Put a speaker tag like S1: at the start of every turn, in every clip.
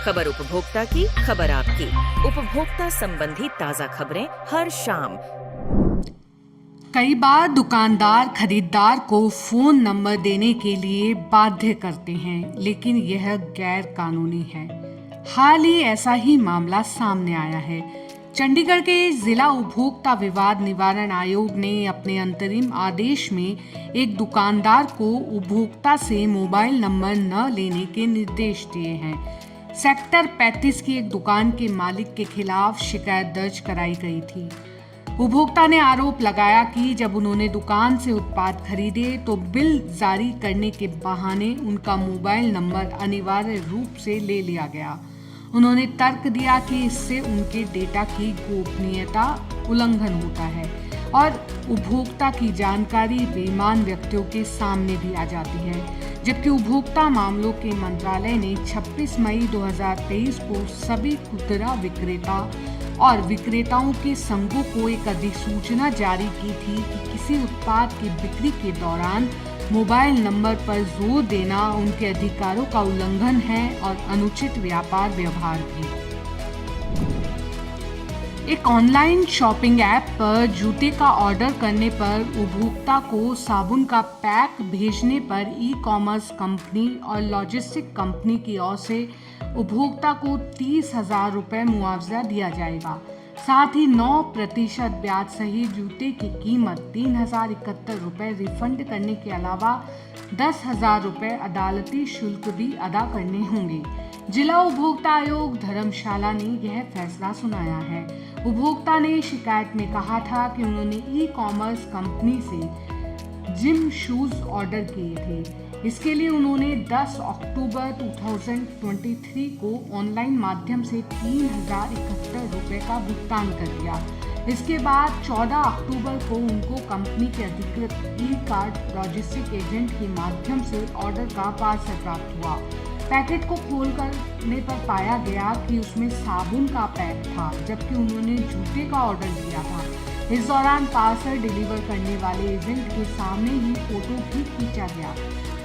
S1: खबर उपभोक्ता की, खबर आपकी। उपभोक्ता संबंधी ताजा खबरें हर शाम।
S2: कई बार दुकानदार खरीदार को फोन नंबर देने के लिए बाध्य करते हैं, लेकिन यह गैर कानूनी है। हाल ही ऐसा ही मामला सामने आया है। चंडीगढ़ के जिला उपभोक्ता विवाद निवारण आयोग ने अपने अंतरिम आदेश में एक दुकानदार को उपभोक्ता से मोबाइल नंबर न लेने के निर्देश दिए हैं। सेक्टर 35 की एक दुकान के मालिक के खिलाफ शिकायत दर्ज कराई गई थी। उपभोक्ता ने आरोप लगाया कि जब उन्होंने दुकान से उत्पाद खरीदे तो बिल जारी करने के बहाने उनका मोबाइल नंबर अनिवार्य रूप से ले लिया गया। उन्होंने तर्क दिया कि इससे उनके डेटा की गोपनीयता उल्लंघन होता है और उपभोक्ता की जानकारी बेईमान व्यक्तियों के सामने भी आ जाती है। जबकि उपभोक्ता मामलों के मंत्रालय ने 26 मई 2023 को सभी खुदरा विक्रेता और विक्रेताओं के संघों को एक अधिसूचना जारी की थी कि किसी उत्पाद की बिक्री के दौरान मोबाइल नंबर पर जोर देना उनके अधिकारों का उल्लंघन है और अनुचित व्यापार व्यवहार भी। एक ऑनलाइन शॉपिंग ऐप पर जूते का ऑर्डर करने पर उपभोक्ता को साबुन का पैक भेजने पर ई-कॉमर्स कंपनी और लॉजिस्टिक कंपनी की ओर से उपभोक्ता को 30,000 रुपये मुआवजा दिया जाएगा। साथ ही 9% ब्याज सहित जूते की कीमत 3,071 रुपये रिफंड करने के अलावा 10,000 रुपये अदालती शुल्क भी अदा करने होंगे। जिला उपभोक्ता आयोग धर्मशाला ने यह फैसला सुनाया है। उपभोक्ता ने शिकायत में कहा था कि उन्होंने ई-कॉमर्स कंपनी से जिम शूज ऑर्डर किए थे। इसके लिए उन्होंने 10 अक्टूबर 2023 को ऑनलाइन माध्यम से 3,071 रुपये का भुगतान कर दिया। इसके बाद 14 अक्टूबर को उनको कंपनी के अधिकृत ई-कार्ट लॉजिस्टिक एजेंट के माध्यम से ऑर्डर का पार्सल प्राप्त हुआ। पैकेट को खोलने पर पाया गया कि उसमें साबुन का पैक था, जबकि उन्होंने जूते का ऑर्डर दिया था। इस दौरान पार्सल डिलीवर करने वाले एजेंट के सामने ही फोटो भी खींचा गया।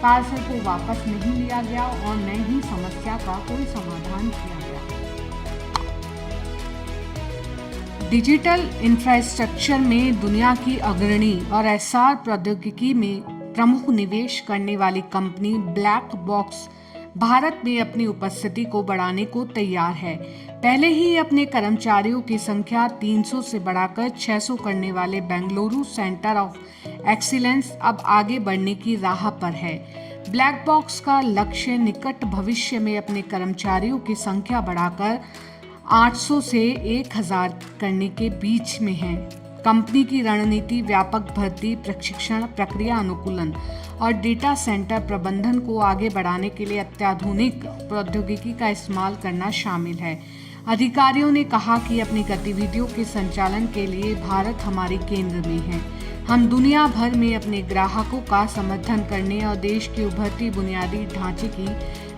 S2: पार्सल को वापस नहीं लिया गया और न ही समस्या का कोई समाधान किया गया। डिजिटल इंफ्रास्ट्रक्चर में दुनिया की अग्रणी और एसआर प्रौद्योगिकी में प्रमुख निवेश करने वाली कंपनी ब्लैक बॉक्स भारत में अपनी उपस्थिति को बढ़ाने को तैयार है। पहले ही अपने कर्मचारियों की संख्या 300 से बढ़ाकर 600 करने वाले बेंगलुरु सेंटर ऑफ एक्सीलेंस अब आगे बढ़ने की राह पर है। ब्लैक बॉक्स का लक्ष्य निकट भविष्य में अपने कर्मचारियों की संख्या बढ़ाकर 800 से 1,000 करने के बीच में है। कंपनी की रणनीति व्यापक भर्ती, प्रशिक्षण, प्रक्रिया अनुकूलन और डेटा सेंटर प्रबंधन को आगे बढ़ाने के लिए अत्याधुनिक प्रौद्योगिकी का इस्तेमाल करना शामिल है। अधिकारियों ने कहा कि अपनी गतिविधियों के संचालन के लिए भारत हमारे केंद्र में है। हम दुनिया भर में अपने ग्राहकों का समर्थन करने और देश की उभरती बुनियादी ढांचे की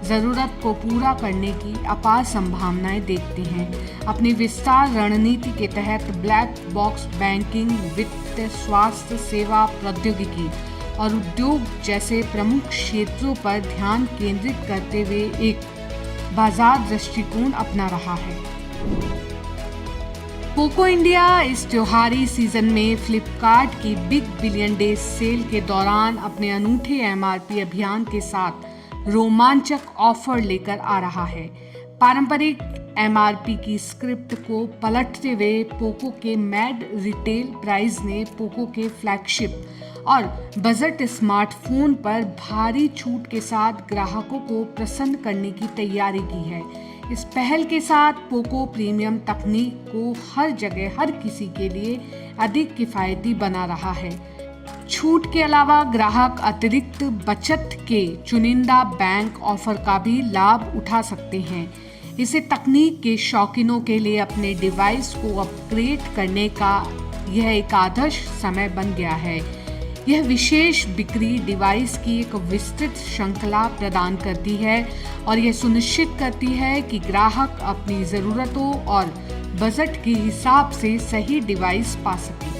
S2: जरूरत को पूरा करने की अपार संभावनाएं देखते हैं। अपनी विस्तार रणनीति के तहत ब्लैक बॉक्स बैंकिंग, वित्त, स्वास्थ्य सेवा, प्रौद्योगिकी और उद्योग जैसे प्रमुख क्षेत्रों पर ध्यान केंद्रित करते हुए एक बाजार दृष्टिकोण अपना रहा है। पोको इंडिया इस त्योहारी सीजन में फ्लिपकार्ट की बिग बिलियन डेज सेल के दौरान अपने अनूठे एमआरपी अभियान के साथ रोमांचक ऑफर लेकर आ रहा है। पारंपरिक एमआरपी की स्क्रिप्ट को पलटते हुए पोको के मैड रिटेल प्राइस ने पोको के फ्लैगशिप और बजट स्मार्टफोन पर भारी छूट के साथ ग्राहकों को प्रसन्न करने की तैयारी की है। इस पहल के साथ पोको प्रीमियम तकनीक को हर जगह हर किसी के लिए अधिक किफायती बना रहा है। छूट के अलावा ग्राहक अतिरिक्त बचत के चुनिंदा बैंक ऑफर का भी लाभ उठा सकते हैं। इसे तकनीक के शौकीनों के लिए अपने डिवाइस को अपग्रेड करने का यह एक आदर्श समय बन गया है। यह विशेष बिक्री डिवाइस की एक विस्तृत श्रृंखला प्रदान करती है और यह सुनिश्चित करती है कि ग्राहक अपनी ज़रूरतों और बजट के हिसाब से सही डिवाइस पा सके।